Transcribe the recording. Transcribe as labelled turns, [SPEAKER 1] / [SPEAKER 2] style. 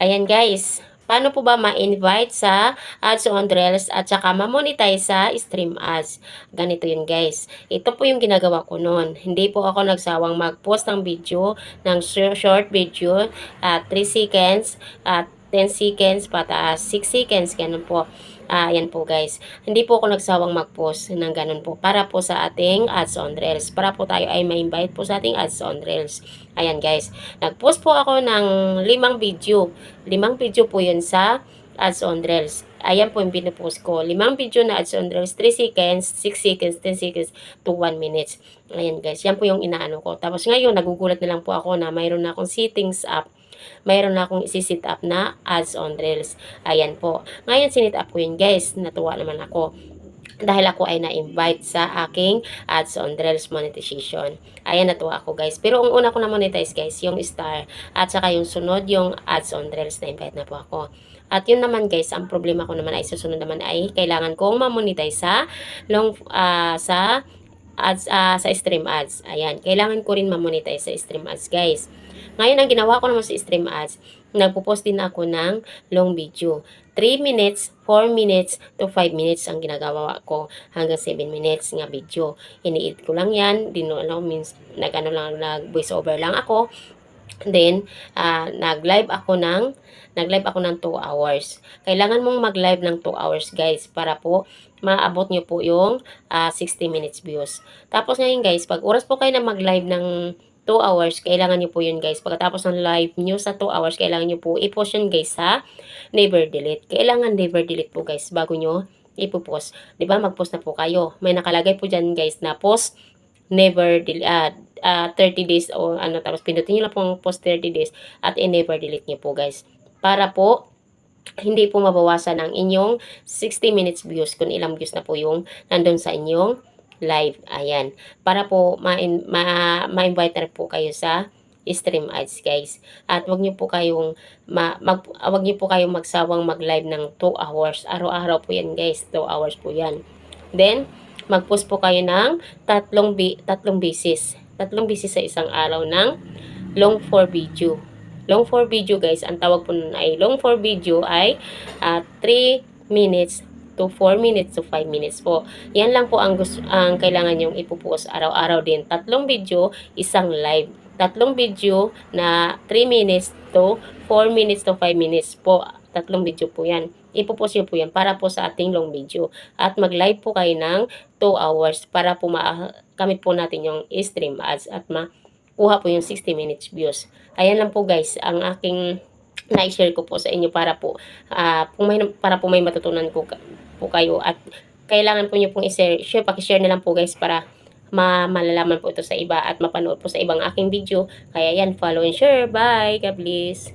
[SPEAKER 1] Ayan guys, paano po ba ma-invite sa ads on Reels at saka ma-monetize sa stream ads? Ganito yun guys. Ito po yung ginagawa ko noon. Hindi po ako nagsawang mag-post ng video, ng short video, 3 seconds, 10 seconds, pataas, 6 seconds, ganun po. Yan po guys. Hindi po ako nagsawang mag-post ng ganun po para po sa ating ads on Reels. Para po tayo ay ma-invite po sa ating ads on Reels. Ayan guys. Nag-post po ako ng 5 video. 5 video po yun sa ads on Reels. Ayan po yung pinupost ko. 5 video na ads on Reels. 3 seconds, 6 seconds, 10 seconds to 1 minutes. Ayan guys. Yan po yung inaano ko. Tapos ngayon, nagugulat na lang po ako na mayroon na akong settings up. Mayroon na akong isi-set up na ads on Reels. Ayan po. Ngayon, sinit up ko yun guys. Natuwa naman ako dahil ako ay na-invite sa aking ads on Reels monetization. Ayan, natuwa ako guys. Pero ang una ko na monetize guys, yung star at saka yung sunod yung ads on Reels, na-invite na po ako. At yun naman guys, ang problema ko naman ay susunod naman ay kailangan kong ma-monetize sa sa ads, sa stream ads. Ayan, kailangan ko rin ma-monetize sa stream ads guys. Ngayon, ang ginawa ko naman sa stream ads, nagpo-post din ako ng long video. 3 minutes, 4 minutes to 5 minutes ang ginagawa ko hanggang 7 minutes nga video. Ini-edit ko lang yan, means nag-voice over lang ako. Then, nag-live ako ng 2 hours. Kailangan mong mag-live ng 2 hours guys para po maabot nyo po yung 60 minutes views. Tapos ngayon guys, pag oras po kayo na mag-live ng 2 hours, kailangan nyo po yun guys. Pagkatapos ng live nyo sa 2 hours, kailangan nyo po i-post yun guys sa never delete. Kailangan never delete po guys bago nyo ipopost. Diba? Mag-post na po kayo. May nakalagay po dyan guys na post never delete, 30 days o ano, tapos pindutin nyo lang po ang post 30 days at i-never delete nyo po guys. Para po hindi po mabawasan ang inyong 60 minutes views kung ilang views na po yung nandun sa inyong live. Ayan. Para po ma-invite na po kayo sa stream ads guys. At wag niyo po kayong wag niyo po kayong magsawang mag-live ng 2 hours. Araw-araw po 'yan guys. 2 hours po 'yan. Then mag-post po kayo ng tatlong beses. Tatlong beses sa isang araw ng long form video. Long form video guys, ang tawag po nun ay long form video ay 3 minutes to 4 minutes to 5 minutes po. Yan lang po ang kailangan yung ipopost araw-araw din. Tatlong video, isang live. Tatlong video na 3 minutes to 4 minutes to 5 minutes po. Tatlong video po yan. Ipopost nyo po yan para po sa ating long video. At mag-live po kayo ng 2 hours para po makamit po natin yung stream ads at makuha po yung 60 minutes views. Ayan lang po guys ang aking na-share ko po sa inyo para po may matutunan po kayo at kailangan po niyo pong i-share, paki-share na lang po guys para malalaman po ito sa iba at mapanood po sa ibang aking video. Kaya yan, follow and share. Bye! God bless!